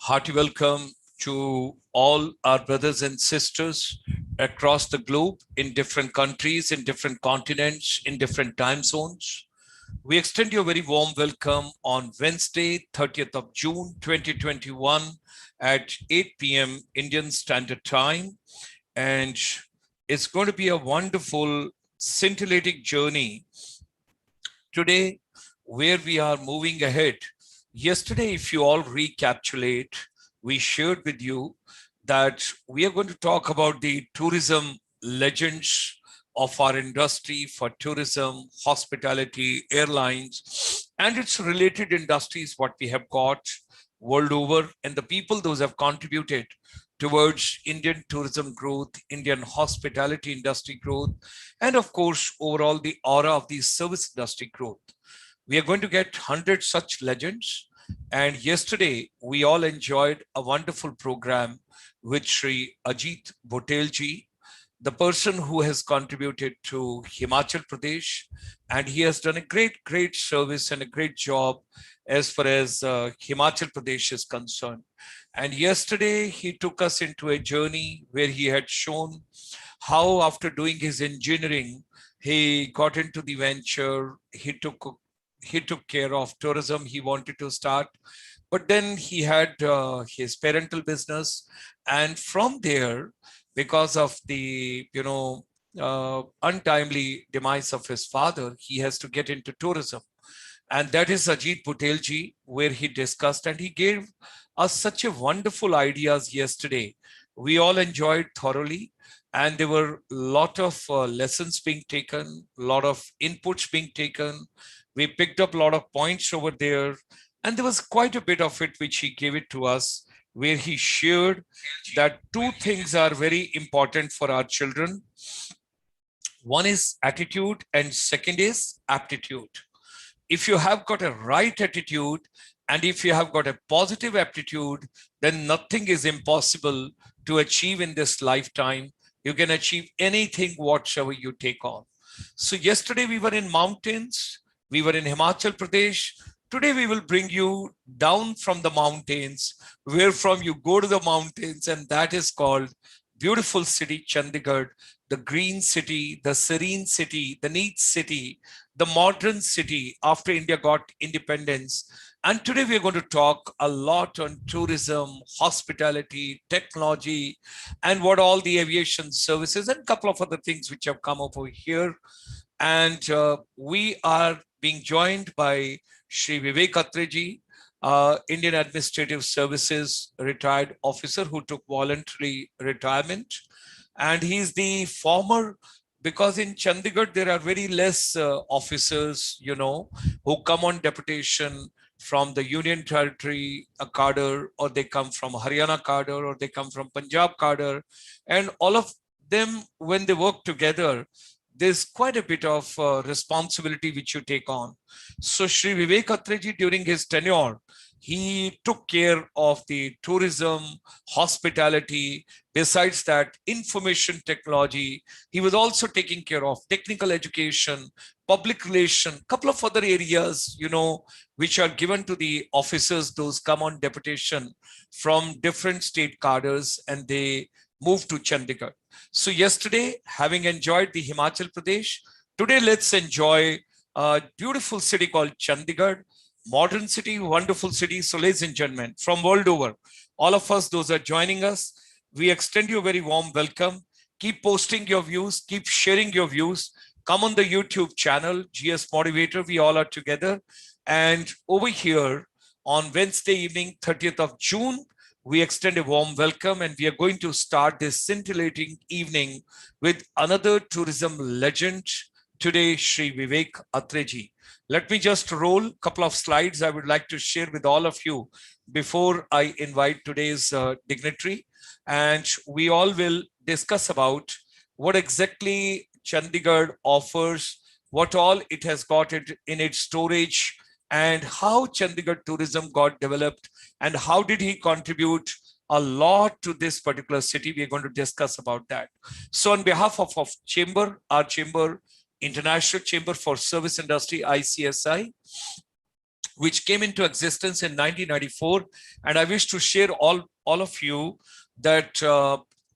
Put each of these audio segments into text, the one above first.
Hearty welcome to all our brothers and sisters across the globe in different countries, in different continents, in different time zones. We extend you a very warm welcome on Wednesday, 30th of June, 2021 at 8 p.m. Indian Standard Time. And it's going to be a wonderful, scintillating journey today where we are moving ahead. Yesterday, if you all recapitulate, we shared with you that we are going to talk about the tourism legends of our industry for tourism, hospitality, airlines, and its related industries, what we have got world over, and the people those have contributed towards Indian tourism growth, Indian hospitality industry growth, and of course, overall the aura of the service industry growth. We are going to get 100 such legends. And yesterday, we all enjoyed a wonderful program with Sri Ajit Bhotelji, the person who has contributed to Himachal Pradesh. And he has done a great service and a great job as far as Himachal Pradesh is concerned. And yesterday, he took us into a journey where he had shown how after doing his engineering, he got into the venture, he took care of tourism he wanted to start, but then he had his parental business, and from there, because of the untimely demise of his father, he has to get into tourism. And that is Ajit Bhotelji, where he discussed and he gave us such a wonderful ideas yesterday. We all enjoyed thoroughly, and there were a lot of lessons being taken, a lot of inputs being taken. We picked up a lot of points over there, and there was quite a bit of it which he gave it to us, where he shared that two things are very important for our children. One is attitude, and second is aptitude. If you have got a right attitude, and if you have got a positive aptitude, then nothing is impossible to achieve in this lifetime. You can achieve anything whatsoever you take on. So yesterday we were in mountains. We were in Himachal Pradesh. Today we will bring you down from the mountains, where from you go to the mountains, and that is called beautiful city Chandigarh, the green city, the serene city, the neat city, the modern city after India got independence. And today we are going to talk a lot on tourism, hospitality, technology, and what all the aviation services and a couple of other things which have come up over here. And we are being joined by Shri Vivek Atray, Indian Administrative Services retired officer who took voluntary retirement. And he's the former, because in Chandigarh, there are very less officers, who come on deputation from the Union Territory cadre, or they come from Haryana cadre, or they come from Punjab cadre. And all of them, when they work together, there's quite a bit of responsibility which you take on. So Shri Vivek Atray, during his tenure, he took care of the tourism, hospitality. Besides that, information technology. He was also taking care of technical education, public relation, couple of other areas, which are given to the officers, those come on deputation from different state cadres, and they move to Chandigarh. So yesterday, having enjoyed the Himachal Pradesh, today let's enjoy a beautiful city called Chandigarh, modern city, wonderful city. So ladies and gentlemen, from world over, all of us, those are joining us, we extend you a very warm welcome. Keep posting your views, keep sharing your views. Come on the YouTube channel, GS Motivator, we all are together. And over here on Wednesday evening, 30th of June, we extend a warm welcome, and we are going to start this scintillating evening with another tourism legend today, Shri Vivek Atray. Let me just roll a couple of slides I would like to share with all of you before I invite today's dignitary. And we all will discuss about what exactly Chandigarh offers, what all it has got in its storage, and how Chandigarh tourism got developed, and how did he contribute a lot to this particular city. We are going to discuss about that. So on behalf of our chamber, International Chamber for Service Industry, ICSI, which came into existence in 1994. And I wish to share all of you that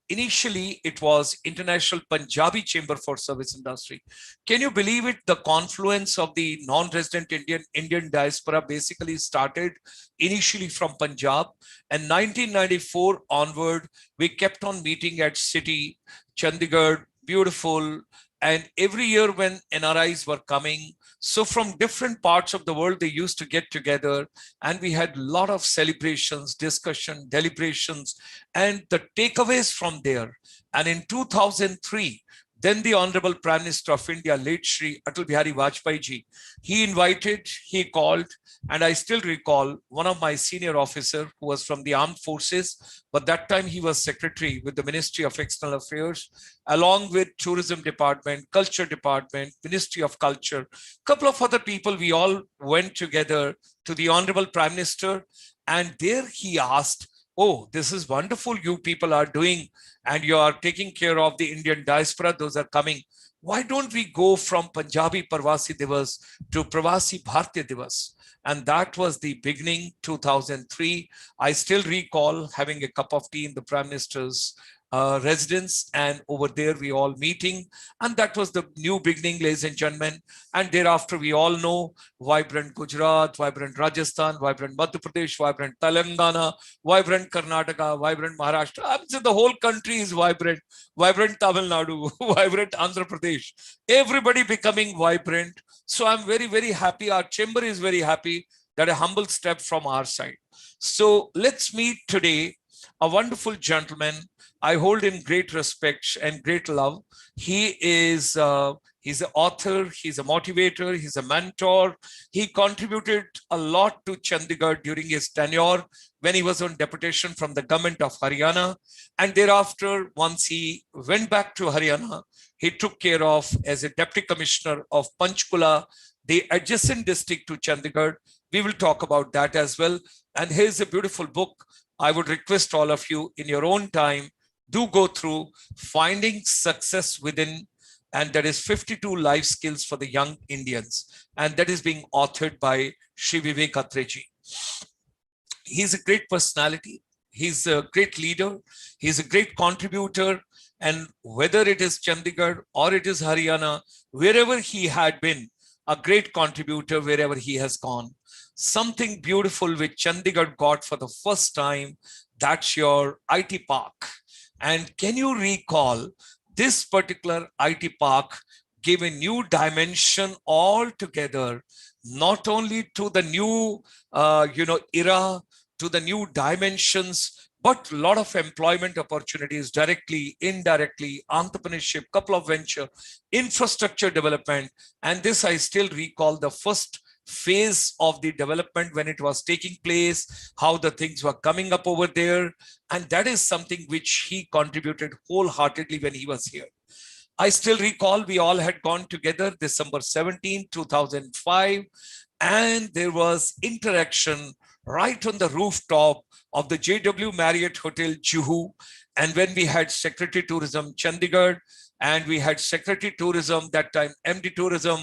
initially it was International Punjabi Chamber for Service Industry. Can you believe it? The confluence of the non-resident Indian diaspora basically started initially from Punjab, and 1994 onward, we kept on meeting at City, Chandigarh, beautiful. And every year when NRIs were coming, so from different parts of the world, they used to get together, and we had a lot of celebrations, discussion, deliberations, and the takeaways from there. And in 2003, then the Honorable Prime Minister of India, late Shri Atal Bihari Vajpayee ji, he called, and I still recall one of my senior officer who was from the armed forces, but that time he was secretary with the Ministry of External Affairs, along with Tourism Department, Culture Department, Ministry of Culture, couple of other people. We all went together to the Honorable Prime Minister, and there he asked, oh, this is wonderful you people are doing, and you are taking care of the Indian diaspora, those are coming. Why don't we go from Punjabi Parvasi Divas to Pravasi Bharatiya Divas? And that was the beginning, 2003. I still recall having a cup of tea in the Prime Minister's residence, and over there we all meeting, and that was the new beginning, ladies and gentlemen. And thereafter we all know vibrant Gujarat, vibrant Rajasthan, vibrant Madhya Pradesh, vibrant Telangana, vibrant Karnataka, vibrant Maharashtra. I'm saying the whole country is vibrant, vibrant Tamil Nadu, vibrant Andhra Pradesh, everybody becoming vibrant. So I'm very, very happy. Our chamber is very happy that a humble step from our side. So let's meet today a wonderful gentleman I hold in great respect and great love. He is he's an author, he's a motivator, he's a mentor. He contributed a lot to Chandigarh during his tenure when he was on deputation from the government of Haryana. And thereafter, once he went back to Haryana, he took care of as a deputy commissioner of Panchkula, the adjacent district to Chandigarh. We will talk about that as well. And here's a beautiful book. I would request all of you in your own time, do go through Finding Success Within, and that is 52 life skills for the young Indians. And that is being authored by Shri Vivek Atray ji. He's a great personality. He's a great leader. He's a great contributor. And whether it is Chandigarh or it is Haryana, wherever he had been, a great contributor wherever he has gone. Something beautiful which Chandigarh got for the first time, that's your IT park. And can you recall this particular IT park gave a new dimension altogether, not only to the new era, to the new dimensions, but a lot of employment opportunities directly, indirectly, entrepreneurship, couple of venture, infrastructure development. And this I still recall the first phase of the development when it was taking place, how the things were coming up over there. And that is something which he contributed wholeheartedly when he was here. I still recall we all had gone together December 17, 2005, and there was interaction right on the rooftop of the JW Marriott Hotel, Juhu. And when we had Secretary Tourism, Chandigarh, and we had Secretary Tourism, that time MD Tourism,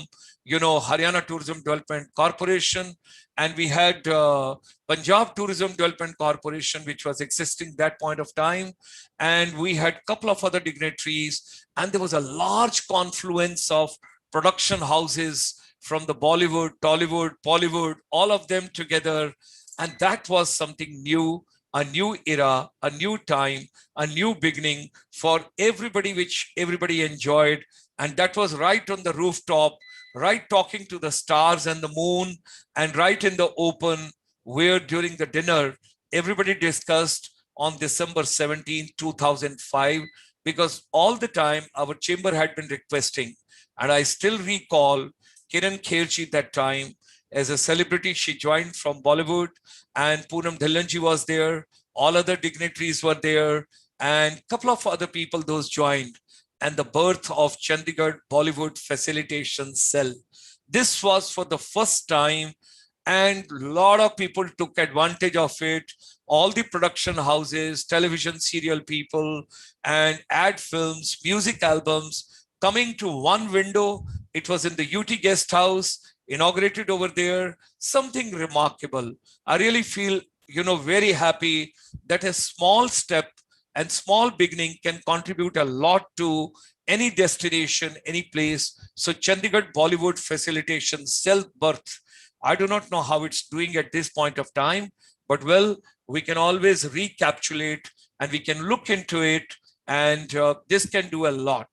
Haryana Tourism Development Corporation, and we had Punjab Tourism Development Corporation, which was existing that point of time. And we had a couple of other dignitaries, and there was a large confluence of production houses from the Bollywood, Tollywood, Pollywood, all of them together. And that was something new, a new era, a new time, a new beginning for everybody, which everybody enjoyed. And that was right on the rooftop, right talking to the stars and the moon, and right in the open, where during the dinner, everybody discussed on December 17, 2005, because all the time our chamber had been requesting. And I still recall Kiran Kherji that time as a celebrity. She joined from Bollywood, and Poonam Dhillonji was there. All other dignitaries were there, and a couple of other people, those joined. And the birth of Chandigarh Bollywood Facilitation Cell. This was for the first time, and a lot of people took advantage of it. All the production houses, television serial people, and ad films, music albums coming to one window. It was in the UT guest house, inaugurated over there, something remarkable. I really feel, very happy that a small step and small beginning can contribute a lot to any destination, any place. So Chandigarh Bollywood Facilitation Self-Birth, I do not know how it's doing at this point of time, but well, we can always recapitulate and we can look into it, and this can do a lot.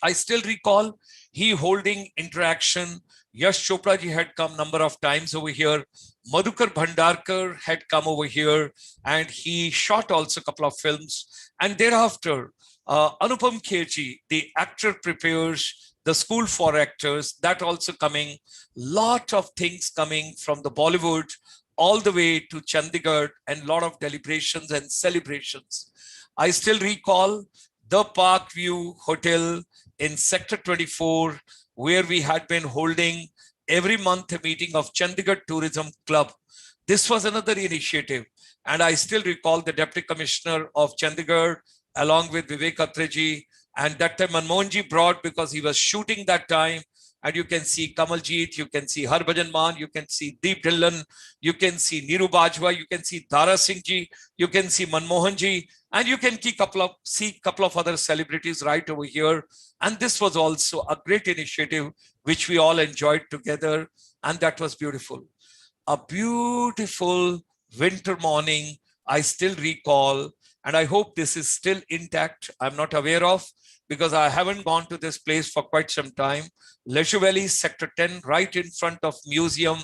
I still recall he holding interaction. Yash Chopra ji had come number of times over here. Madhukar Bhandarkar had come over here, and he shot also a couple of films. And thereafter, Anupam Kherji, the actor prepares the school for actors, that also coming. Lot of things coming from the Bollywood all the way to Chandigarh, and lot of deliberations and celebrations. I still recall the Park View Hotel in Sector 24, where we had been holding every month a meeting of Chandigarh Tourism Club. This was another initiative. And I still recall the Deputy Commissioner of Chandigarh, along with Vivek Atray, and that time Manmohanji brought, because he was shooting that time. And you can see Kamaljeet, you can see Harbhajan Maan, you can see Deep Dhillon, you can see Neeru Bajwa, you can see Dara Singh ji, you can see Manmohan ji, and you can see couple of other celebrities right over here. And this was also a great initiative, which we all enjoyed together. And that was beautiful. A beautiful winter morning, I still recall, and I hope this is still intact. I'm not aware of, because I haven't gone to this place for quite some time. Leisure Valley, Sector 10, right in front of museum,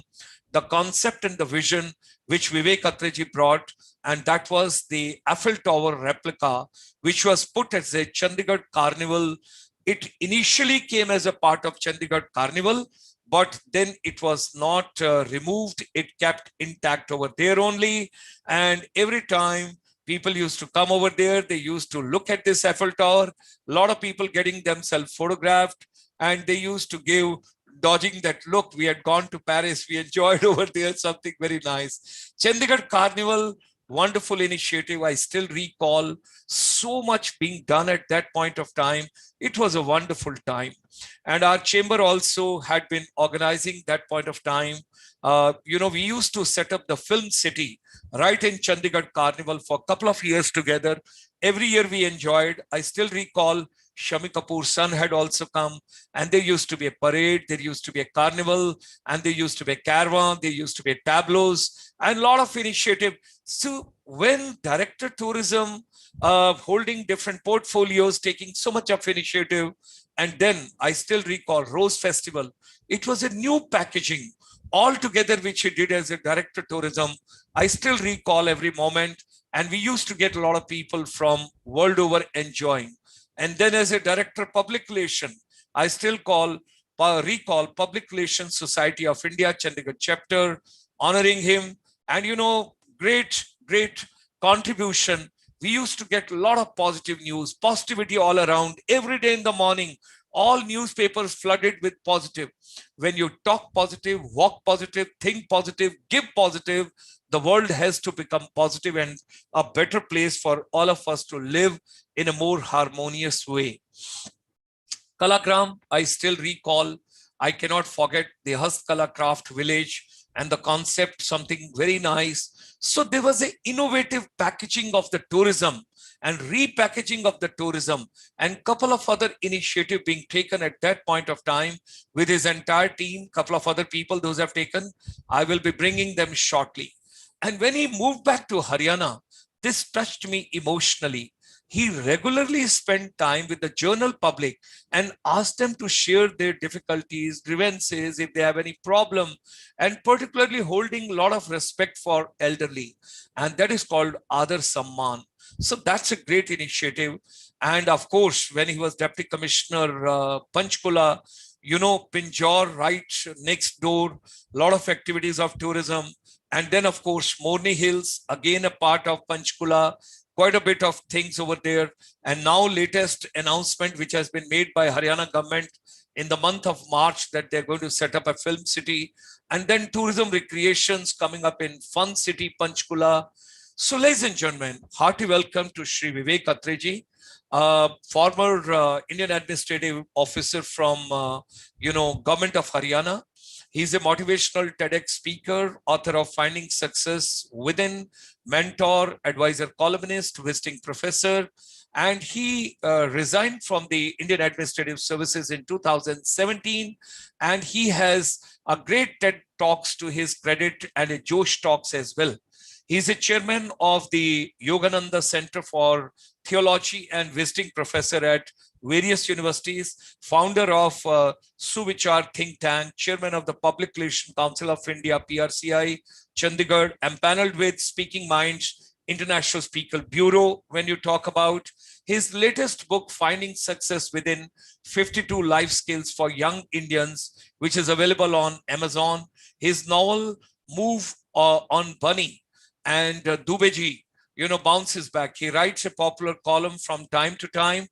the concept and the vision which Vivek Atray brought, and that was the Eiffel Tower replica, which was put as a Chandigarh Carnival. It initially came as a part of Chandigarh Carnival, but then it was not removed. It kept intact over there only. And every time people used to come over there, they used to look at this Eiffel Tower, a lot of people getting themselves photographed, and they used to give, dodging that look, we had gone to Paris, we enjoyed over there, something very nice. Chandigarh Carnival, wonderful initiative. I still recall so much being done at that point of time. It was a wonderful time. And our chamber also had been organizing that point of time. We used to set up the film city right in Chandigarh Carnival for a couple of years together. Every year we enjoyed. I still recall Shami Kapoor's son had also come, and there used to be a parade, there used to be a carnival, and there used to be a caravan, there used to be tableaus, and a lot of initiative. So when Director Tourism holding different portfolios, taking so much of initiative, and then I still recall Rose Festival, it was a new packaging altogether, which he did as a Director Tourism. I still recall every moment, and we used to get a lot of people from world over enjoying. And then as a Director Public Relations, I still recall Public Relations Society of India, Chandigarh chapter, honoring him. And great contribution. We used to get a lot of positive news, positivity all around, every day in the morning. All newspapers flooded with positive. When you talk positive, walk positive, think positive, give positive, the world has to become positive and a better place for all of us to live in a more harmonious way. Kalagram, I still recall, I cannot forget the Hastkala craft village and the concept, something very nice. So there was an innovative packaging of the tourism and repackaging of the tourism, and couple of other initiatives being taken at that point of time with his entire team, couple of other people, those have taken. I will be bringing them shortly. And when he moved back to Haryana, this touched me emotionally. He regularly spent time with the journal public and asked them to share their difficulties, grievances, if they have any problem, and particularly holding a lot of respect for elderly. And that is called Adar Samman. So that's a great initiative. And of course, when he was Deputy Commissioner Panchkula, Pinjore right next door, a lot of activities of tourism. And then, of course, Morni Hills, again a part of Panchkula, quite a bit of things over there. And now latest announcement, which has been made by Haryana government in the month of March, that they're going to set up a film city. And then tourism recreations coming up in Fun City, Panchkula. So ladies and gentlemen, hearty welcome to Shri Vivek Atray, former Indian administrative officer from, Government of Haryana. He's a motivational TEDx speaker, author of Finding Success Within, mentor, advisor, columnist, visiting professor, and he resigned from the Indian Administrative Services in 2017, and he has a great TED Talks to his credit and a Josh Talks as well. He's a chairman of the Yogananda Center for Theology and visiting professor at various universities, founder of Suvichar think tank, chairman of the Public Relations Council of India, PRCI, Chandigarh, empaneled with Speaking Minds, International Speaker Bureau. When you talk about his latest book, Finding Success Within, 52 Life Skills for Young Indians, which is available on Amazon. His novel, Move on Bunny, and Dubeji, bounces back. He writes a popular column from time to time.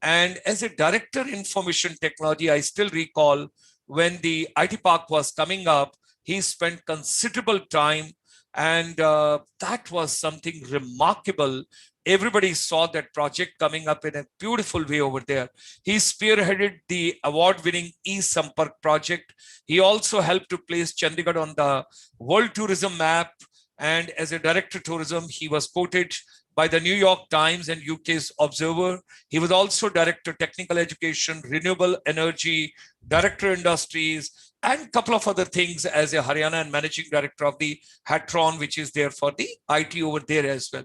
And as a director information technology, I still recall when the IT Park was coming up, he spent considerable time, and that was something remarkable. Everybody saw that project coming up in a beautiful way over there. He spearheaded the award-winning e-Sampark project. He also helped to place Chandigarh on the World Tourism Map. And as a director of tourism, he was quoted by the New York Times and UK's Observer. He was also director technical education, renewable energy, director industries, and a couple of other things as a Haryana and managing director of the Hatron, which is there for the IT over there as well.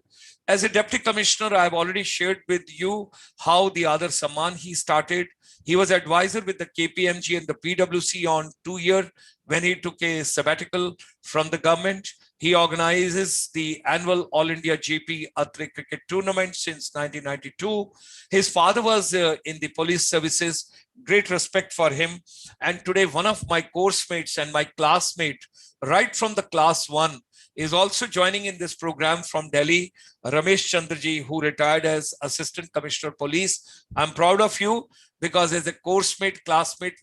As a deputy commissioner, I've already shared with you how the other Samman he started. He was advisor with the KPMG and the PwC on 2 years when he took a sabbatical from the government. He organizes the annual All India JP Atray cricket tournament since 1992. His father was in the police services. Great respect for him. And today, one of my course mates and my classmate, right from the class 1, is also joining in this program from Delhi, Ramesh Chandraji, who retired as Assistant Commissioner of Police. I'm proud of you because as a course mate, classmate,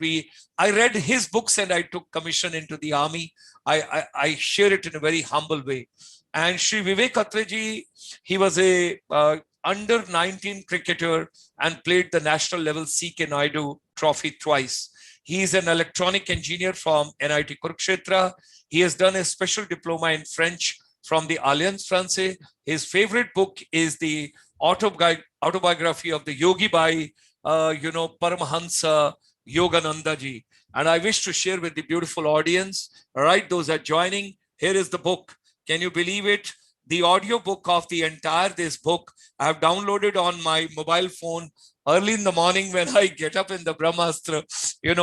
I read his books and I took commission into the army. I share it in a very humble way. And Shri Vivek Atrayji, he was a under 19 cricketer and played the national level C.K. Naidu trophy twice. He is an electronic engineer from NIT Kurukshetra. He has done a special diploma in French from the Alliance Francaise. His favorite book is the autobiography of the Yogi Bhai, Paramahansa Yogananda ji. And I wish to share with the beautiful audience, all right, those are joining. Here is the book. Can you believe it? The audio book of the entire this book, I have downloaded on my mobile phone early in the morning when I get up in the Brahmastra,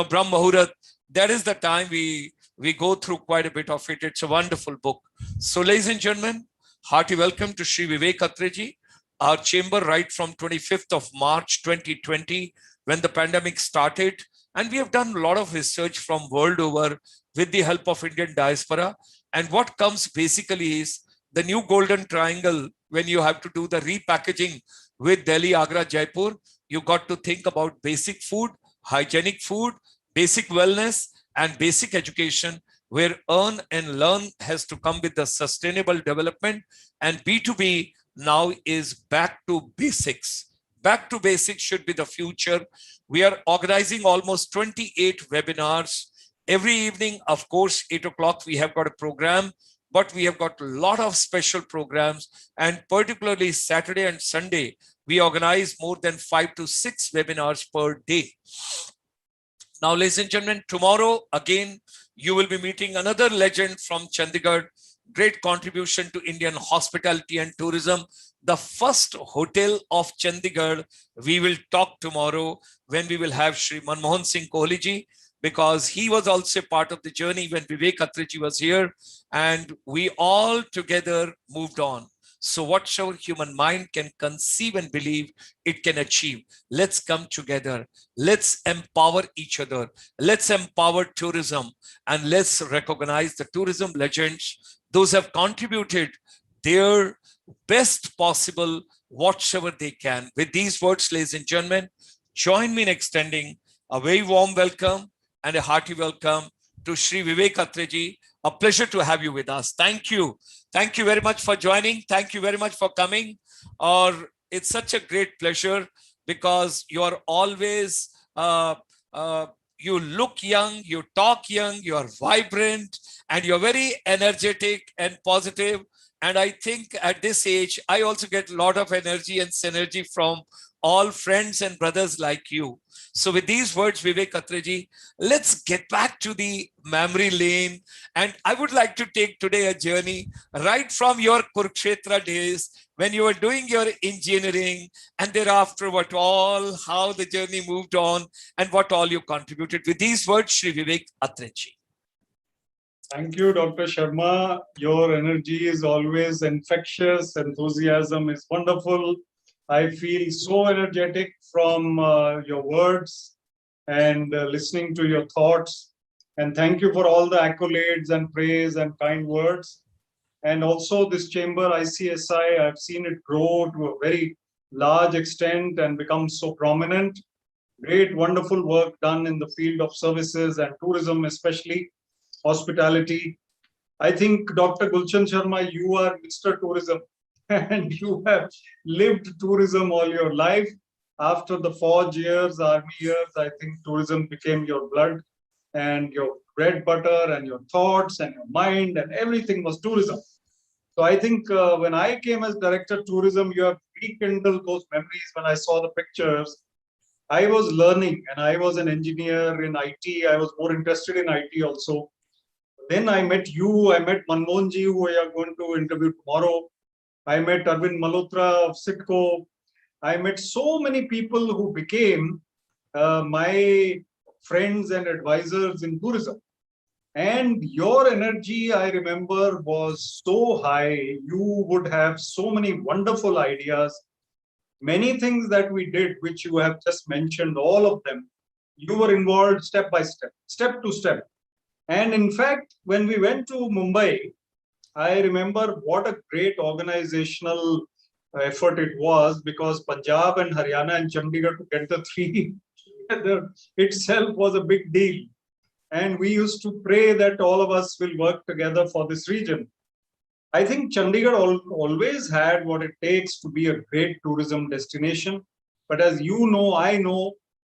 Brahm Muhurat. That is the time we go through quite a bit of it. It's a wonderful book. So, ladies and gentlemen, hearty welcome to Shri Vivek Atrayji, our chamber right from 25th of March 2020, when the pandemic started. And we have done a lot of research from world over with the help of Indian diaspora. And what comes basically is the new golden triangle. When you have to do the repackaging with Delhi, Agra, Jaipur, you got to think about basic food, hygienic food, basic wellness, and basic education, where earn and learn has to come with the sustainable development. And B2B now is back to basics. Back to basics should be the future. We are organizing almost 28 webinars every evening. Of course, 8 o'clock, we have got a program, but we have got a lot of special programs. And particularly Saturday and Sunday, we organize more than 5 to 6 webinars per day. Now, ladies and gentlemen, tomorrow, again, you will be meeting another legend from Chandigarh. Great contribution to Indian hospitality and tourism. The first hotel of Chandigarh, we will talk tomorrow when we will have Shri Manmohan Singh Kohli ji, because he was also part of the journey when Vivek Atrayji was here, and we all together moved on. So whatsoever human mind can conceive and believe, it can achieve. Let's come together. Let's empower each other. Let's empower tourism, and let's recognize the tourism legends. Those have contributed their best possible, whatsoever they can. With these words, ladies and gentlemen, join me in extending a very warm welcome and a hearty welcome to Shri Vivek Atrayji. A pleasure to have you with us. Thank you. Thank you very much for joining. Thank you very much for coming. It's such a great pleasure because you are always You look young, you talk young, you are vibrant, and you're very energetic and positive. And I think at this age, I also get a lot of energy and synergy from all friends and brothers like you. So with these words, Vivek Atrayji, let's get back to the memory lane. And I would like to take today a journey right from your Kurukshetra days when you were doing your engineering, and thereafter how the journey moved on and what all you contributed. With these words, Shri Vivek Atrayji. Thank you, Dr. Sharma. Your energy is always infectious. Enthusiasm is wonderful. I feel so energetic from your words and listening to your thoughts. And thank you for all the accolades and praise and kind words. And also this chamber, ICSI, I've seen it grow to a very large extent and become so prominent. Great, wonderful work done in the field of services and tourism, especially hospitality. I think, Dr. Gulshan Sharma, you are Mr. Tourism and you have lived tourism all your life. After the forge years, army years, I think tourism became your blood and your bread butter and your thoughts and your mind and everything was tourism. So I think when I came as director of tourism, you have rekindled those memories. When I saw the pictures, I was learning and I was an engineer in IT. I was more interested in IT also. Then I met you, I met Manmohanji, who we are going to interview tomorrow. I met Arvind Malhotra of Sitco. I met so many people who became my friends and advisors in tourism. And your energy, I remember, was so high. You would have so many wonderful ideas. Many things that we did, which you have just mentioned, all of them, you were involved step by step, step to step. And in fact, when we went to Mumbai, I remember what a great organizational effort it was, because Punjab and Haryana and Chandigarh to get the three together itself was a big deal. And we used to pray that all of us will work together for this region. I think Chandigarh always had what it takes to be a great tourism destination. But as you know, I know,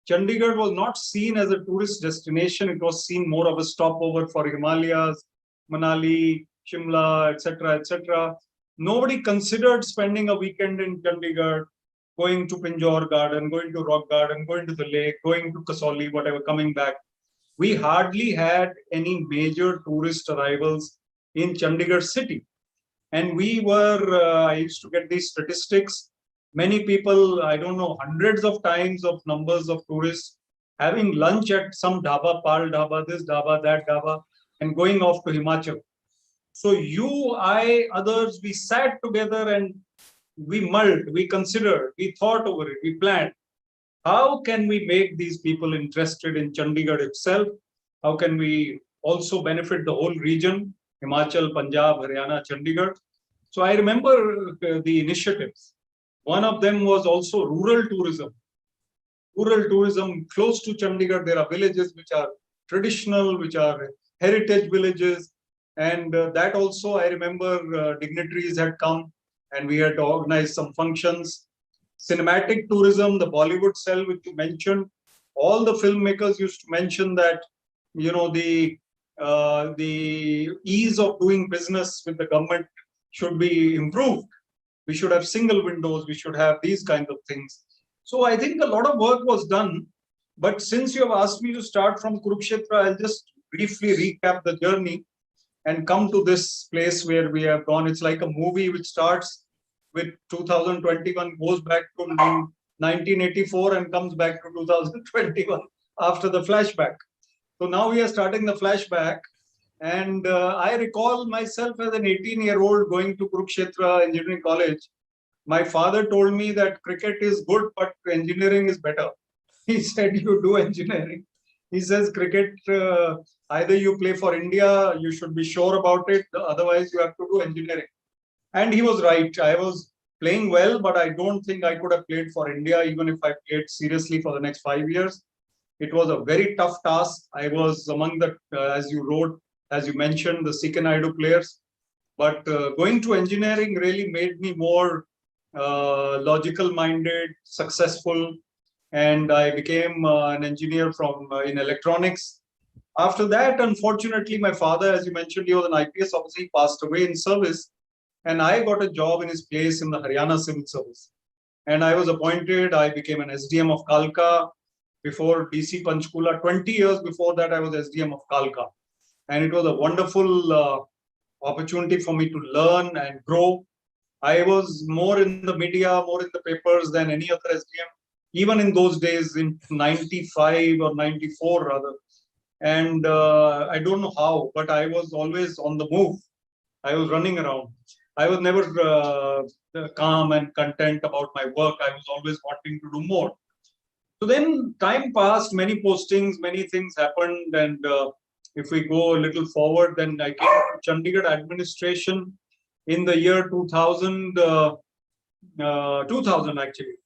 Chandigarh was not seen as a tourist destination. It was seen more of a stopover for Himalayas, Manali, Shimla, etc., etc. Nobody considered spending a weekend in Chandigarh, going to Pinjore Garden, going to Rock Garden, going to the lake, going to Kasauli, whatever, coming back. We hardly had any major tourist arrivals in Chandigarh city. And we were, I used to get these statistics, many people, I don't know, hundreds of times of numbers of tourists having lunch at some dhaba, Pal dhaba, this dhaba, that dhaba, and going off to Himachal. So you, I, others, we sat together and we mulled, we considered, we thought over it, we planned. How can we make these people interested in Chandigarh itself? How can we also benefit the whole region, Himachal, Punjab, Haryana, Chandigarh? So I remember the initiatives. One of them was also rural tourism. Rural tourism close to Chandigarh, there are villages which are traditional, which are heritage villages. And that also, I remember dignitaries had come and we had organized some functions. Cinematic tourism, the Bollywood cell which you mentioned, all the filmmakers used to mention that, you know, the ease of doing business with the government should be improved. We should have single windows, we should have these kinds of things. So I think a lot of work was done. But since you have asked me to start from Kurukshetra, I'll just briefly recap the journey and come to this place where we have gone. It's like a movie which starts with 2021, goes back to 1984 and comes back to 2021 after the flashback. So now we are starting the flashback. And I recall myself as an 18-year-old going to Kurukshetra Engineering College. My father told me that cricket is good, but engineering is better. He said, you do engineering. He says, cricket, either you play for India, you should be sure about it. Otherwise, you have to do engineering. And he was right. I was playing well, but I don't think I could have played for India, even if I played seriously for the next 5 years. It was a very tough task. I was among the, as you wrote, as you mentioned, the CK Naidu players. But going to engineering really made me more logical minded, successful. and I became an engineer from in electronics. After that, unfortunately, my father, as you mentioned, he was an IPS officer. He passed away in service, and I got a job in his place in the Haryana Civil Service. And I was appointed. I became an SDM of Kalka before DC Panchkula. 20 years before that, I was SDM of Kalka, and it was a wonderful opportunity for me to learn and grow. I was more in the media, more in the papers than any other SDM, even in those days in 95 or 94 rather. And I don't know how, but I was always on the move. I was running around. I was never calm and content about my work. I was always wanting to do more. So then time passed, many postings, many things happened. And if we go a little forward, then I came to Chandigarh administration in the year 2000, 2000 actually.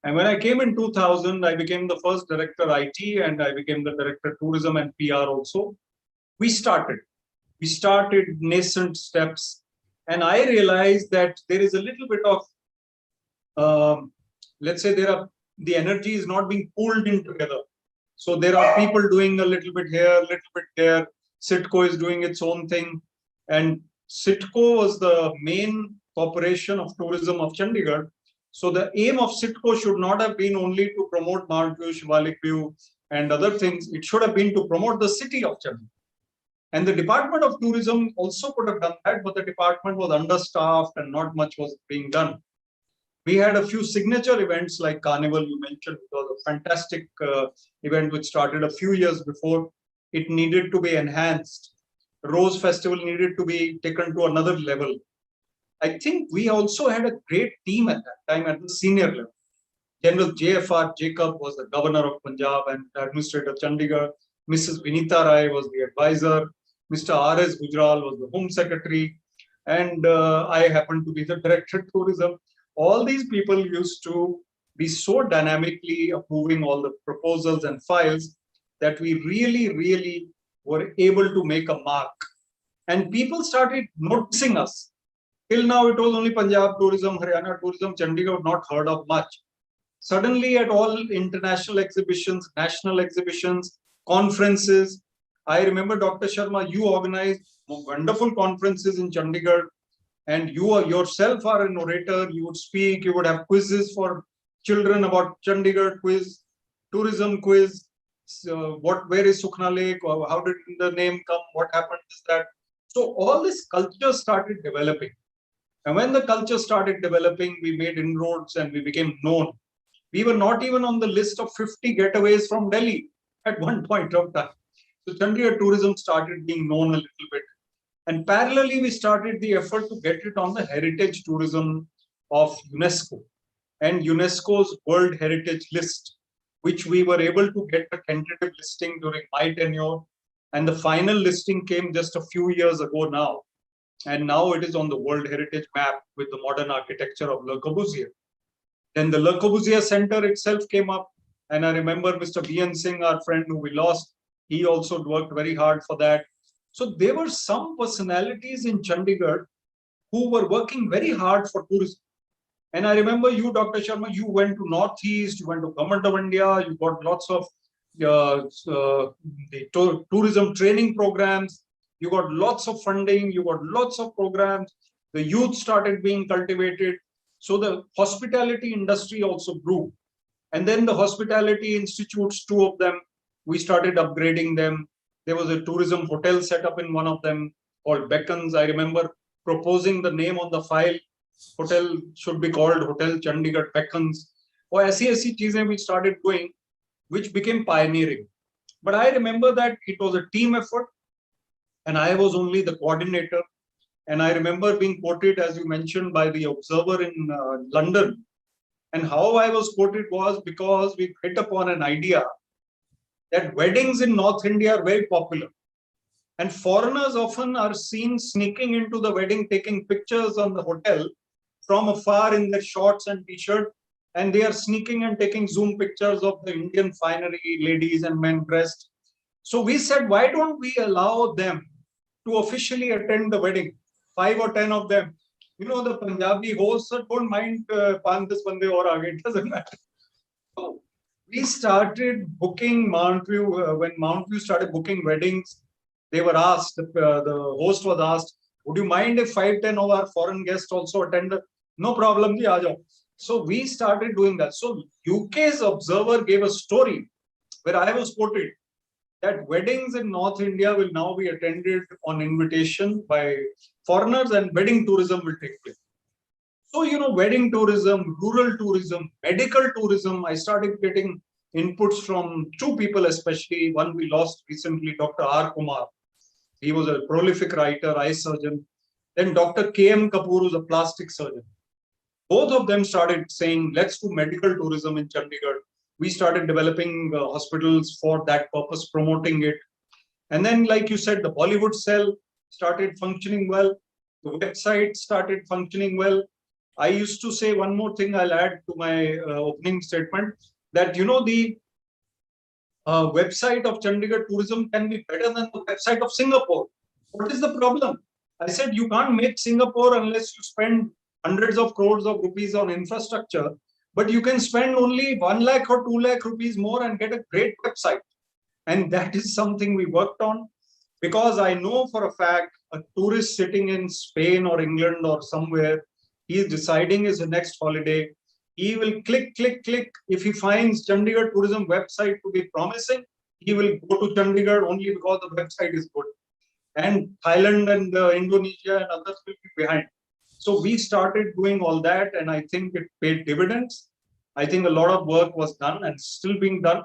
And when I came in 2000, I became the first director IT, and I became the director tourism and PR also. We started nascent steps. And I realized that there is a little bit of, let's say the energy is not being pulled in together. So there are people doing a little bit here, a little bit there. Citco is doing its own thing. And Citco was the main corporation of tourism of Chandigarh. So the aim of Citco should not have been only to promote Mount View, Shivalik View, and other things. It should have been to promote the city of Chandigarh. And the Department of Tourism also could have done that, but the department was understaffed and not much was being done. We had a few signature events like Carnival, you mentioned. It was a fantastic event which started a few years before. It needed to be enhanced. Rose Festival needed to be taken to another level. I think we also had a great team at that time at the senior level. General JFR Jacob was the governor of Punjab and administrator Chandigarh. Mrs. Vinita Rai was the advisor. Mr. R.S. Gujral was the home secretary. And I happened to be the director of tourism. All these people used to be so dynamically approving all the proposals and files that we really were able to make a mark. And people started noticing us. Till now, it was only Punjab tourism, Haryana tourism, Chandigarh not heard of much. Suddenly, at all international exhibitions, national exhibitions, conferences, I remember Dr. Sharma, you organized wonderful conferences in Chandigarh, and you yourself are an orator. You would speak, you would have quizzes for children about Chandigarh quiz, tourism quiz, where is Sukhna Lake, or how did the name come, what happened is that. So all this culture started developing. And when the culture started developing, we made inroads and we became known. We were not even on the list of 50 getaways from Delhi at one point of time. So Chandigarh tourism started being known a little bit. And parallelly, we started the effort to get it on the heritage tourism of UNESCO and UNESCO's World Heritage List, which we were able to get a tentative listing during my tenure. And the final listing came just a few years ago now. And now it is on the World Heritage map with the modern architecture of Le Corbusier. Then the Le Corbusier Center itself came up. And I remember Mr. B.N. Singh, our friend who we lost, he also worked very hard for that. So there were some personalities in Chandigarh who were working very hard for tourism. And I remember you, Dr. Sharma, you went to Northeast, you went to Government of India, you got lots of the tourism training programs, you got lots of funding, you got lots of programs, the youth started being cultivated. So the hospitality industry also grew. And then the hospitality institutes, two of them, we started upgrading them. There was a tourism hotel set up in one of them called Beckons. I remember proposing the name on the file. Hotel should be called Hotel Chandigarh Beckons. Or SESC cheezein we started doing, which became pioneering. But I remember that it was a team effort and I was only the coordinator. And I remember being quoted, as you mentioned, by the Observer in London. And how I was quoted was because we hit upon an idea that weddings in North India are very popular. And foreigners often are seen sneaking into the wedding, taking pictures on the hotel from afar in their shorts and t-shirt. And they are sneaking and taking Zoom pictures of the Indian finery, ladies and men dressed. So we said, why don't we allow them to officially attend the wedding? 5 or 10 of them. You know, the Punjabi hosts don't mind 5-10 bande aur aage, it doesn't matter. So we started booking Mount View. When Mount View started booking weddings, they were asked, the host was asked, would you mind if 5-10 of our foreign guests also attend? No problem, ji, aa jao. So we started doing that. So UK's Observer gave a story where I was quoted that weddings in North India will now be attended on invitation by foreigners and wedding tourism will take place. So, wedding tourism, rural tourism, medical tourism, I started getting inputs from two people, especially one we lost recently, Dr. R. Kumar. He was a prolific writer, eye surgeon. Then Dr. K.M. Kapoor, who's a plastic surgeon. Both of them started saying, let's do medical tourism in Chandigarh. We started developing hospitals for that purpose, promoting it. And then, like you said, the Bollywood cell started functioning well. The website started functioning well. I used to say one more thing I'll add to my opening statement, that, the website of Chandigarh tourism can be better than the website of Singapore. What is the problem? I said, you can't make Singapore unless you spend hundreds of crores of rupees on infrastructure, but you can spend only 1 lakh or 2 lakh rupees more and get a great website. And that is something we worked on, because I know for a fact a tourist sitting in Spain or England or somewhere, he is deciding his next holiday. He will click, click, click. If he finds Chandigarh tourism website to be promising, he will go to Chandigarh only because the website is good. And Thailand and Indonesia and others will be behind. So we started doing all that, and I think it paid dividends. I think a lot of work was done and still being done.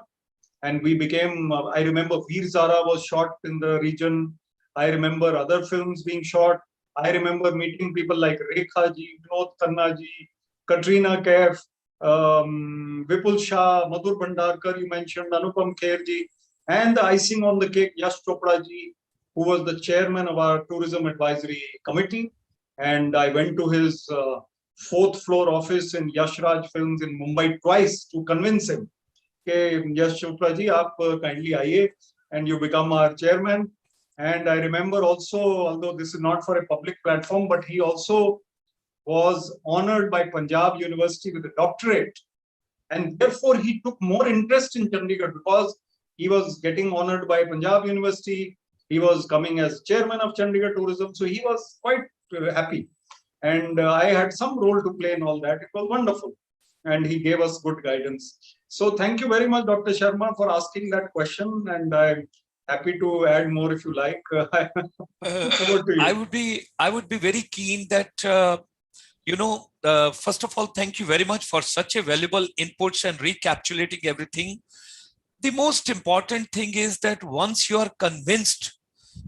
And we became, I remember Veer Zara was shot in the region. I remember other films being shot. I remember meeting people like Rekha ji, Vinod Khanna ji, Katrina Kaif, Vipul Shah, Madhur Bhandarkar, you mentioned, Anupam Kher ji, and the icing on the cake, Yash Chopra ji, who was the chairman of our tourism advisory committee. And I went to his fourth floor office in Yash Raj Films in Mumbai twice to convince him. Yash Chopra ji, aap kindly आइए, and you become our chairman. And I remember also, although this is not for a public platform, but he also was honored by Punjab University with a doctorate. And therefore, he took more interest in Chandigarh because he was getting honored by Punjab University. He was coming as chairman of Chandigarh Tourism. So he was quite happy. And I had some role to play in all that. It was wonderful. And he gave us good guidance. So thank you very much, Dr. Sharma, for asking that question. And I'm happy to add more if you like. Over to I you. would be very keen that first of all, thank you very much for such a valuable inputs and recapitulating everything. The most important thing is that once you're convinced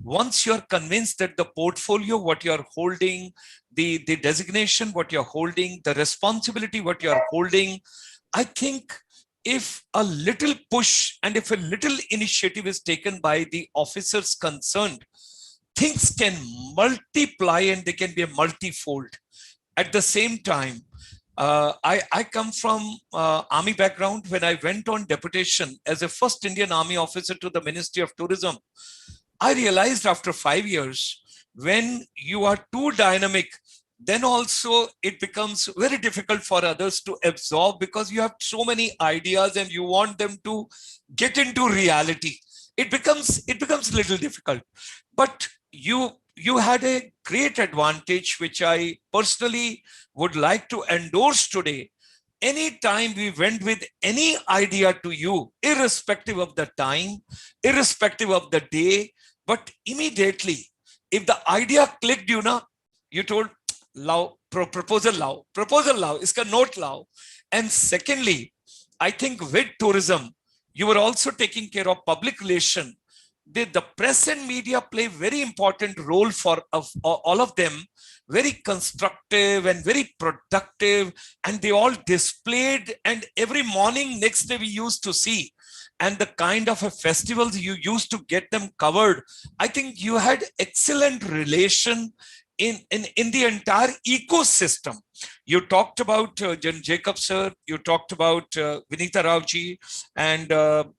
that the portfolio, what you're holding, the designation, what you're holding, the responsibility, what you're holding, I think if a little push and if a little initiative is taken by the officers concerned, things can multiply and they can be a multifold. At the same time, I come from army background. When I went on deputation as a first Indian Army officer to the Ministry of Tourism, I realized after 5 years, when you are too dynamic, then also it becomes very difficult for others to absorb because you have so many ideas and you want them to get into reality. It becomes a little difficult. But you had a great advantage, which I personally would like to endorse today. Anytime we went with any idea to you, irrespective of the time, irrespective of the day, but immediately, if the idea clicked, you told, lao, proposal lao, iska note lao. And secondly, I think with tourism, you were also taking care of public relation. The press and media play very important role for all of them, very constructive and very productive, and they all displayed, and every morning next day we used to see, and the kind of a festivals you used to get them covered. I think you had excellent relation in the entire ecosystem. You talked about Jan Jacob sir, you talked about Vinita Rao ji, and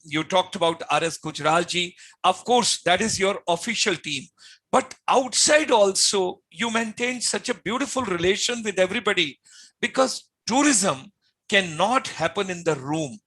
you talked about R.S. Gujral ji. Of course, that is your official team. But outside also, you maintained such a beautiful relation with everybody, because tourism cannot happen in the room.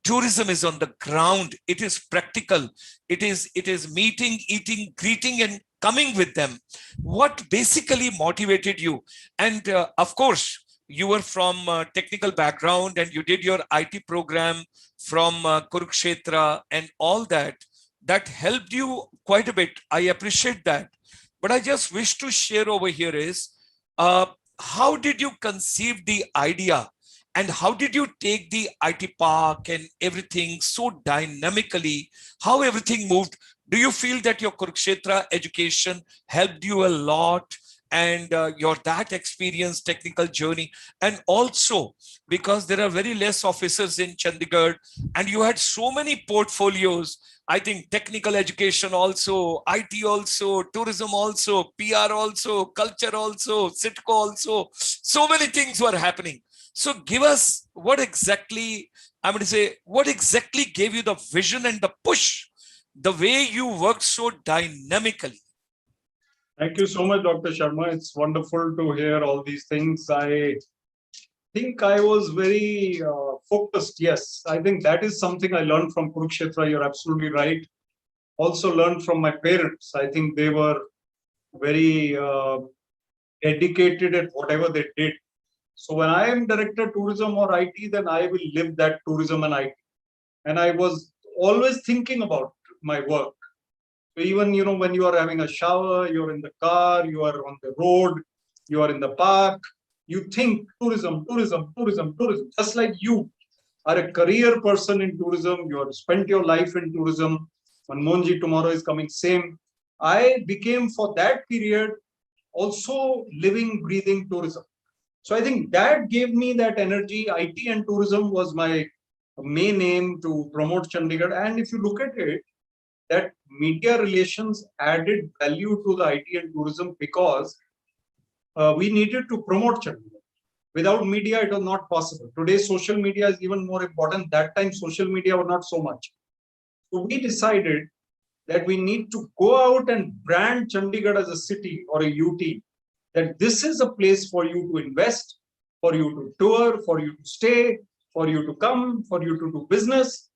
tourism is on the ground. It is practical. It is meeting, eating, greeting, and coming with them. What basically motivated you? And of course, you were from technical background and you did your IT program from Kurukshetra and all that. That helped you quite a bit. I appreciate that. But I just wish to share over here is, uh, how did you conceive the idea? And how did you take the IT park and everything so dynamically? How everything moved? Do you feel that your Kurukshetra education helped you a lot? And your that experience, technical journey, and also because there are very less officers in Chandigarh, and you had so many portfolios. I think technical education also, IT also, tourism also, PR also, culture also, Sitco also. So many things were happening. So give us what exactly, I'm going to say, what exactly gave you the vision and the push, the way you worked so dynamically? Thank you so much, Dr. Sharma. It's wonderful to hear all these things. I think I was very focused. Yes, I think that is something I learned from Kurukshetra. You're absolutely right. Also learned from my parents. I think they were very dedicated at whatever they did. So when I am director tourism or IT, then I will live that tourism and IT. And I was always thinking about my work. So even, when you are having a shower, you're in the car, you are on the road, you are in the park, you think tourism, tourism, tourism, tourism. Just like you are a career person in tourism, you have spent your life in tourism. Manmohanji tomorrow is coming, same. I became for that period also living, breathing tourism. So I think that gave me that energy. IT and tourism was my main aim to promote Chandigarh. And if you look at it, that media relations added value to the IT and tourism because we needed to promote Chandigarh. Without media, it was not possible. Today, social media is even more important. That time, social media was not so much. So we decided that we need to go out and brand Chandigarh as a city or a UT, that this is a place for you to invest, for you to tour, for you to stay, for you to come, for you to do business.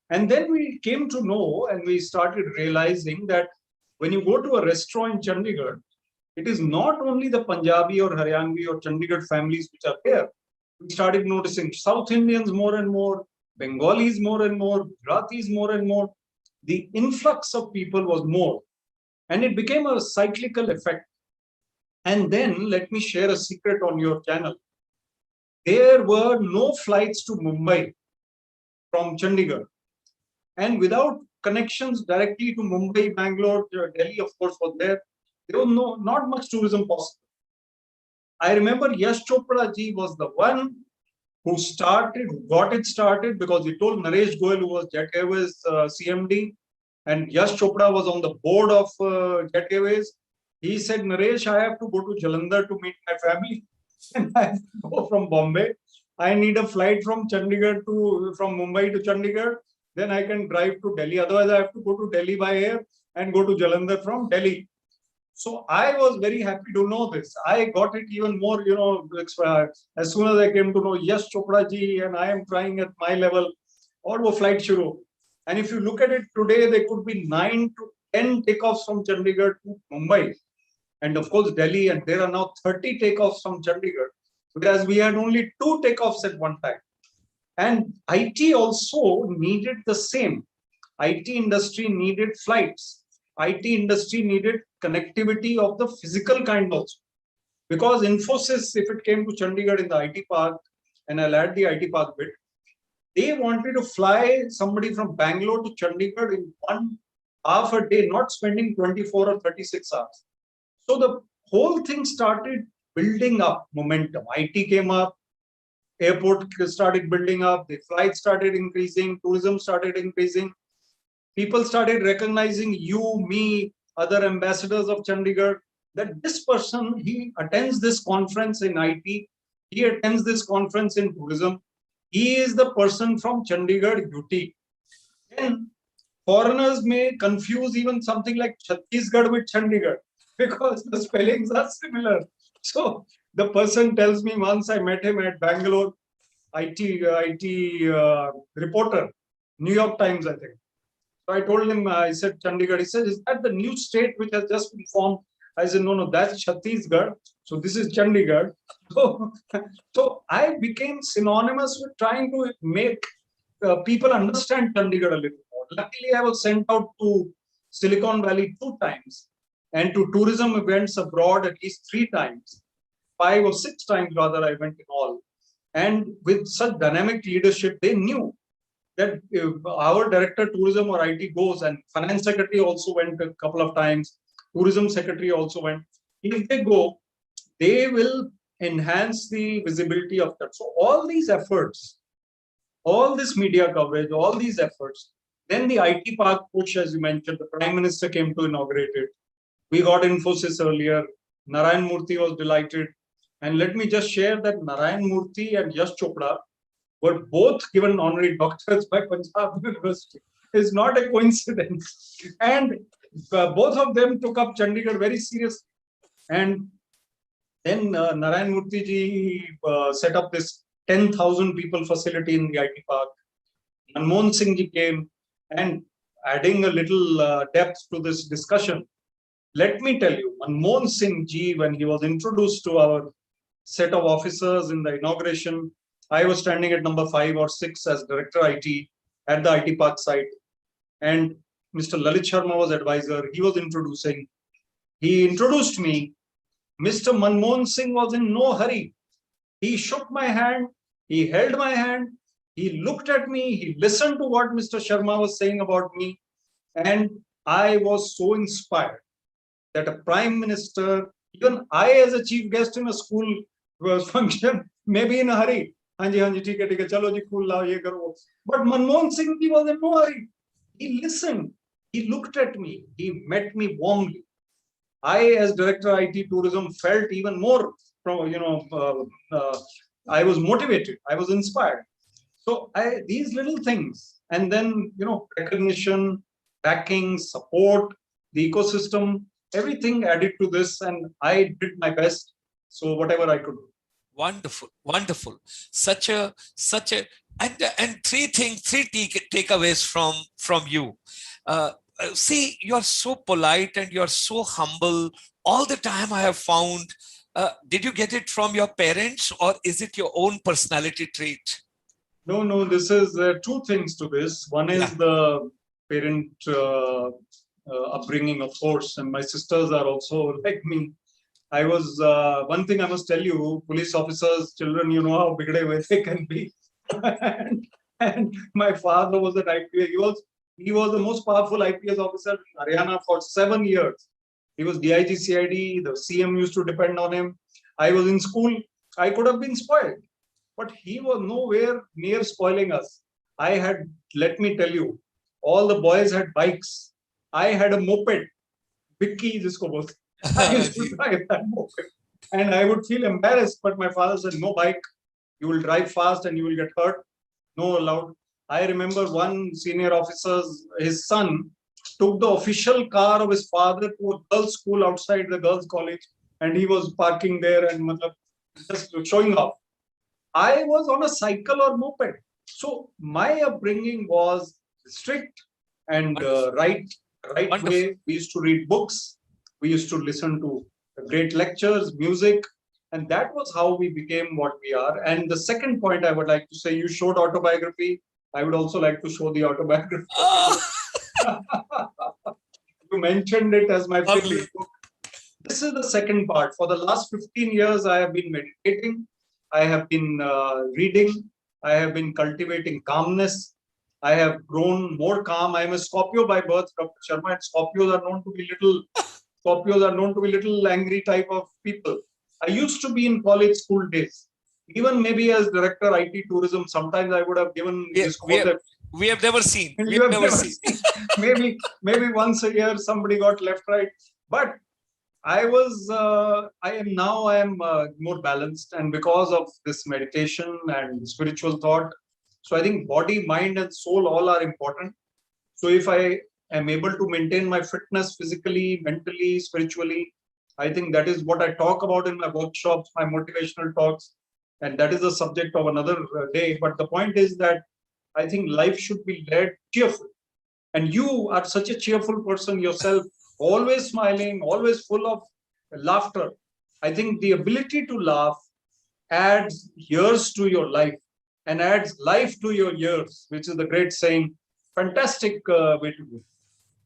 And then we came to know and we started realizing that when you go to a restaurant in Chandigarh, it is not only the Punjabi or Haryanvi or Chandigarh families which are there. We started noticing South Indians more and more, Bengalis more and more, Gujaratis more and more. The influx of people was more. And it became a cyclical effect. And then let me share a secret on your channel. There were no flights to Mumbai from Chandigarh. And without connections directly to Mumbai, Bangalore, Delhi, of course, was there. There was not much tourism possible. I remember Yash Chopra ji was the one who got it started because he told Naresh Goyal, who was Jet Airways CMD, and Yash Chopra was on the board of Jet Airways. He said, Naresh, I have to go to Jalandhar to meet my family. And I have to go from Bombay. I need a flight from Mumbai to Chandigarh. Then I can drive to Delhi. Otherwise, I have to go to Delhi by air and go to Jalandhar from Delhi. So I was very happy to know this. I got it even more, as soon as I came to know Yash Chopra ji and I am trying at my level, or wo flight shuru. And if you look at it today, there could be 9 to 10 takeoffs from Chandigarh to Mumbai. And of course, Delhi, and there are now 30 takeoffs from Chandigarh, whereas we had only 2 takeoffs at one time. And IT also needed the same. IT industry needed flights. IT industry needed connectivity of the physical kind also. Because Infosys, if it came to Chandigarh in the IT park, and I'll add the IT park bit, they wanted to fly somebody from Bangalore to Chandigarh in 1.5 a day, not spending 24 or 36 hours. So the whole thing started building up momentum. IT came up, airport started building up, the flights started increasing, tourism started increasing. People started recognizing you, me, other ambassadors of Chandigarh, that this person, he attends this conference in IT, he attends this conference in tourism, he is the person from Chandigarh UT. Then foreigners may confuse even something like Chhattisgarh with Chandigarh because the spellings are similar. So the person tells me once I met him at Bangalore, IT reporter, New York Times, I think. So I told him, I said, Chandigarh. He said, is that the new state which has just been formed? I said, no, that's Chhattisgarh. So this is Chandigarh. So, so I became synonymous with trying to make people understand Chandigarh a little more. Luckily, I was sent out to Silicon Valley 2 times and to tourism events abroad at least 3 times. 5 or 6 times rather, I went in all. And with such dynamic leadership, they knew that if our director tourism or IT goes, and finance secretary also went a couple of times, tourism secretary also went. If they go, they will enhance the visibility of that. So all these efforts, all this media coverage, all these efforts, then the IT park push, as you mentioned, the Prime Minister came to inaugurate it. We got Infosys earlier. Narayan Murthy was delighted. And let me just share that Narayan Murthy and Yash Chopra were both given honorary doctorates by Punjab University. It's not a coincidence. And both of them took up Chandigarh very seriously. And then Narayan Murthy ji set up this 10,000 people facility in the IT park. Manmohan Singh ji came, and adding a little depth to this discussion, let me tell you, Manmohan Singh ji, when he was introduced to our set of officers in the inauguration, I was standing at number 5 or 6 as Director IT at the IT Park site. And Mr. Lalit Sharma was advisor. He was introducing. He introduced me. Mr. Manmohan Singh was in no hurry. He shook my hand. He held my hand. He looked at me. He listened to what Mr. Sharma was saying about me. And I was so inspired that a Prime Minister, even I as a chief guest in a school function, maybe in a hurry. But Manmohan Singh ji was in no hurry. He listened. He looked at me. He met me warmly. I, as Director IT Tourism, felt even more from, I was motivated. I was inspired. So these little things, and then, recognition, backing, support, the ecosystem, everything added to this, and I did my best. So whatever I could do. Wonderful, wonderful. Such a and three takeaways from you. See, you're so polite and you're so humble all the time. I have found. Did you get it from your parents, or is it your own personality trait? No. This is 2 things to this. One is the parent upbringing, of course, and my sisters are also like me. I was one thing I must tell you: police officers, children, you know how bigde they can be. and my father was an IPS. He was the most powerful IPS officer in Haryana for 7 years. He was DIG CID. The CM used to depend on him. I was in school. I could have been spoiled, but he was nowhere near spoiling us. I had, let me tell you, all the boys had bikes. I had a moped. Vicky, jisko bolte. I used to drive that moped. And I would feel embarrassed, but my father said, no bike. You will drive fast and you will get hurt. No allowed. I remember one senior officer's, his son took the official car of his father to a girls' school outside the girls' college, and he was parking there and just showing off. I was on a cycle or moped. So my upbringing was strict and right way. We used to read books. We used to listen to great lectures, music, and that was how we became what we are. And the second point I would like to say, you showed autobiography. I would also like to show the autobiography. You mentioned it as my favorite book. This is the second part. For the last 15 years, I have been meditating. I have been reading. I have been cultivating calmness. I have grown more calm. I am a Scorpio by birth, Dr. Sharma. And Scorpios are known to be little angry type of people. I used to be in college school days. Even maybe as director IT tourism, sometimes I would have given this quote. We have never seen. Maybe once a year somebody got left, right. But I am more balanced, and because of this meditation and spiritual thought. So I think body, mind, and soul all are important. So if I am able to maintain my fitness physically, mentally, spiritually, I think that is what I talk about in my workshops, my motivational talks. and that is the subject of another day. But the point is that I think life should be led cheerful. And you are such a cheerful person yourself, always smiling, always full of laughter. I think the ability to laugh adds years to your life and adds life to your years, which is the great saying. Fantastic way to do.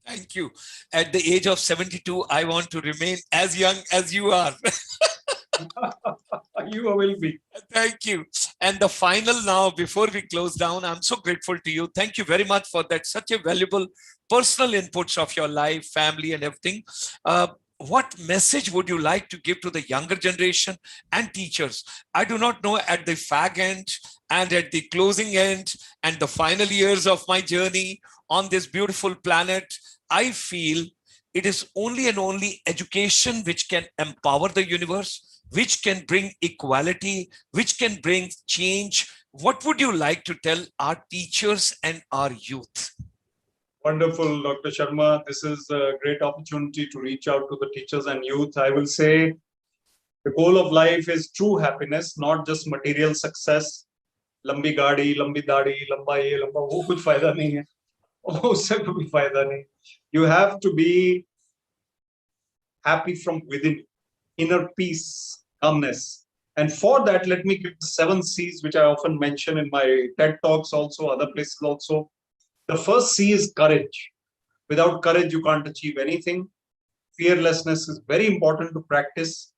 Thank you. At the age of 72, I want to remain as young as you are. You will be. Thank you. And the final now, before we close down, I'm so grateful to you. Thank you very much for that. Such a valuable personal inputs of your life, family, and everything. What message would you like to give to the younger generation and teachers? I do not know, at the fag end and at the closing end and the final years of my journey on this beautiful planet, I feel it is only and only education which can empower the universe, which can bring equality, which can bring change. What would you like to tell our teachers and our youth? Wonderful, Dr. Sharma. This is a great opportunity to reach out to the teachers and youth. I will say the goal of life is true happiness, not just material success. लंबी गाड़ी, लंबी दाढ़ी, लंबा ये, लंबा वो, कुछ फायदा नहीं है. उससे कोई फायदा नहीं. You have to be happy from within, inner peace, calmness. And for that, let me give the 7 C's, which I often mention in my TED Talks also, other places also. The first C is courage. Without courage, you can't achieve anything. Fearlessness is very important to practice.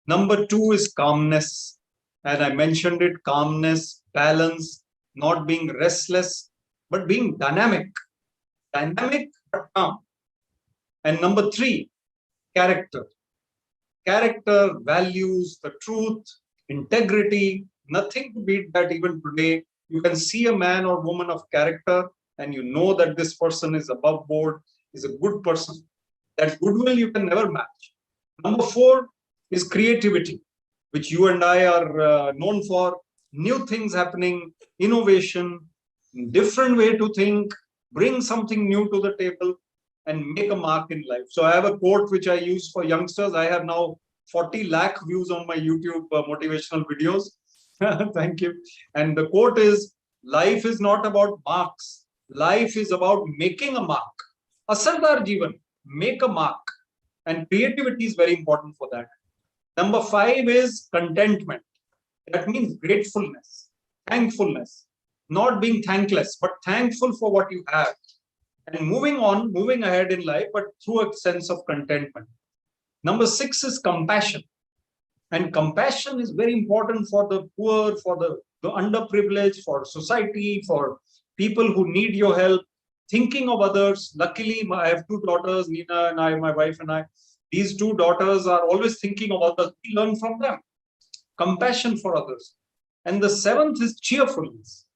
Number 2 is calmness. And I mentioned it, calmness, balance, not being restless, but being dynamic. Dynamic but calm. And number 3, character. Character, values, the truth, integrity, nothing to beat that even today. You can see a man or woman of character and you know that this person is above board, is a good person. That goodwill you can never match. Number 4 is creativity, which you and I are known for. New things happening, innovation, different way to think, bring something new to the table and make a mark in life. So I have a quote which I use for youngsters. I have now 40 lakh views on my YouTube motivational videos. Thank you. And the quote is, life is not about marks. Life is about making a mark. Asardar Jeevan, make a mark. And creativity is very important for that. Number 5 is contentment. That means gratefulness, thankfulness, not being thankless, but thankful for what you have. And moving on, moving ahead in life, but through a sense of contentment. Number 6 is compassion. And compassion is very important for the poor, for the underprivileged, for society, for people who need your help, thinking of others. Luckily, I have 2 daughters, Nina and I, my wife and I. These 2 daughters are always thinking of others. We learn from them. Compassion for others. And the 7th is cheerfulness.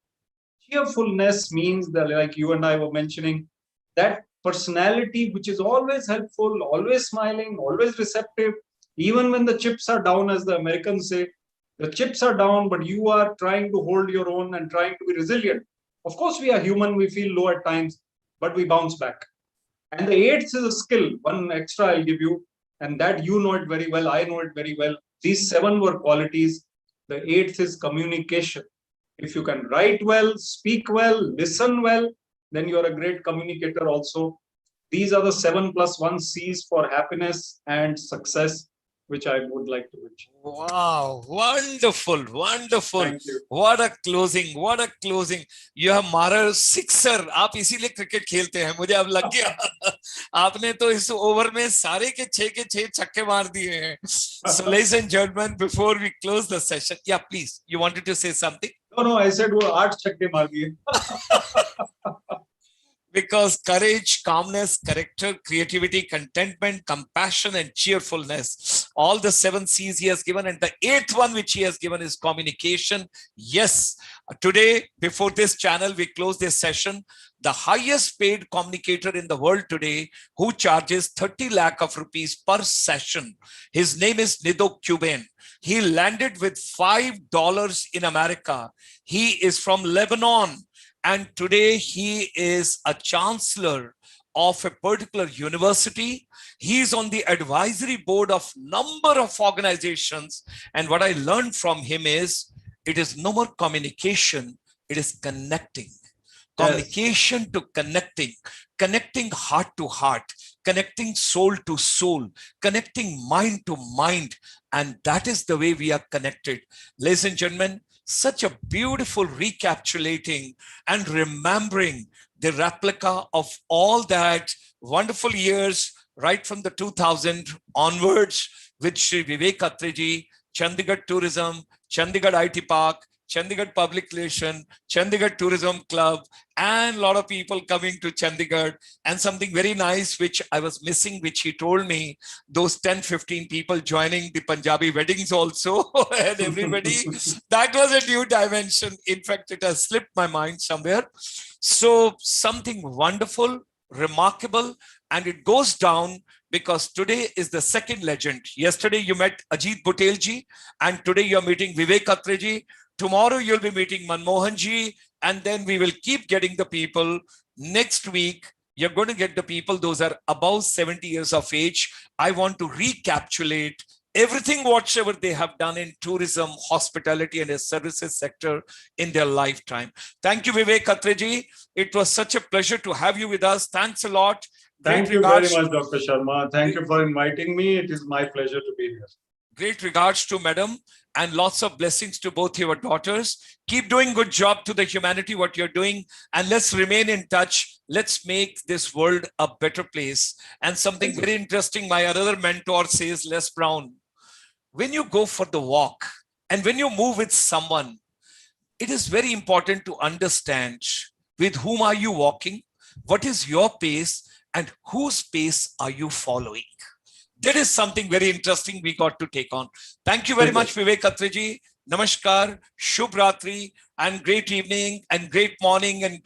Cheerfulness means that, like you and I were mentioning, that personality which is always helpful, always smiling, always receptive, even when the chips are down, as the Americans say, the chips are down, but you are trying to hold your own and trying to be resilient. Of course, we are human, we feel low at times, but we bounce back. And the 8th is a skill, one extra I'll give you, and that you know it very well, I know it very well. These 7 were qualities. The 8th is communication. If you can write well, speak well, listen well, then you're a great communicator also. These are the 7 plus 1 C's for happiness and success, which I would like to mention. Wow, wonderful, wonderful. Thank you. What a closing, what a closing. You have मारा sixer. आप इसीलिए cricket खेलते हैं, मुझे अब लग गया. आपने तो इस ओवर में सारे के 6 छक्के मार दिए हैं. So ladies and gentlemen, before we close the session, yeah, please, you wanted to say something? No, I said वो 8 छक्के मार दिए. Because courage, calmness, character, creativity, contentment, compassion, and cheerfulness, all the 7 C's he has given, and the 8th one which he has given is communication. Yes, today, before this channel, we close this session. The highest paid communicator in the world today, who charges 30 lakh of rupees per session. His name is Nido Cuban. He landed with $5 in America. He is from Lebanon. And today he is a chancellor of a particular university. He is on the advisory board of number of organizations. And what I learned from him is It is no more communication, it is connecting. Yes. Communication to connecting heart to heart, connecting soul to soul, connecting mind to mind. And that is the way we are connected. Ladies and gentlemen, such a beautiful recapitulating and remembering the replica of all that wonderful years, right from the 2000 onwards, with Shri Vivek Atrayji, Chandigarh Tourism, Chandigarh IT Park, Chandigarh Public Relation, Chandigarh Tourism Club, and a lot of people coming to Chandigarh. And something very nice, which I was missing, which he told me, those 10, 15 people joining the Punjabi weddings also, and everybody, that was a new dimension. In fact, it has slipped my mind somewhere. So something wonderful, remarkable, and it goes down because today is the second legend. Yesterday you met Ajit Butelji, and today you're meeting Vivek Atrayji. Tomorrow you'll be meeting Manmohan ji, and then we will keep getting the people. Next week, you're going to get the people, those are above 70 years of age. I want to recapitulate everything whatsoever they have done in tourism, hospitality, and the services sector in their lifetime. Thank you, Vivek Atrayji. It was such a pleasure to have you with us. Thanks a lot. Thank you very much, Dr. Sharma. Thank you for inviting me. It is my pleasure to be here. Great regards to Madam, and lots of blessings to both your daughters. Keep doing good job to the humanity, what you're doing, and let's remain in touch. Let's make this world a better place. And something very interesting, my other mentor says, Les Brown, when you go for the walk and when you move with someone, it is very important to understand with whom are you walking, what is your pace, and whose pace are you following. That is something very interesting we got to take on. Thank you very much, Vivek Atrayji. Namaskar, Shubh Ratri, and great evening and great morning and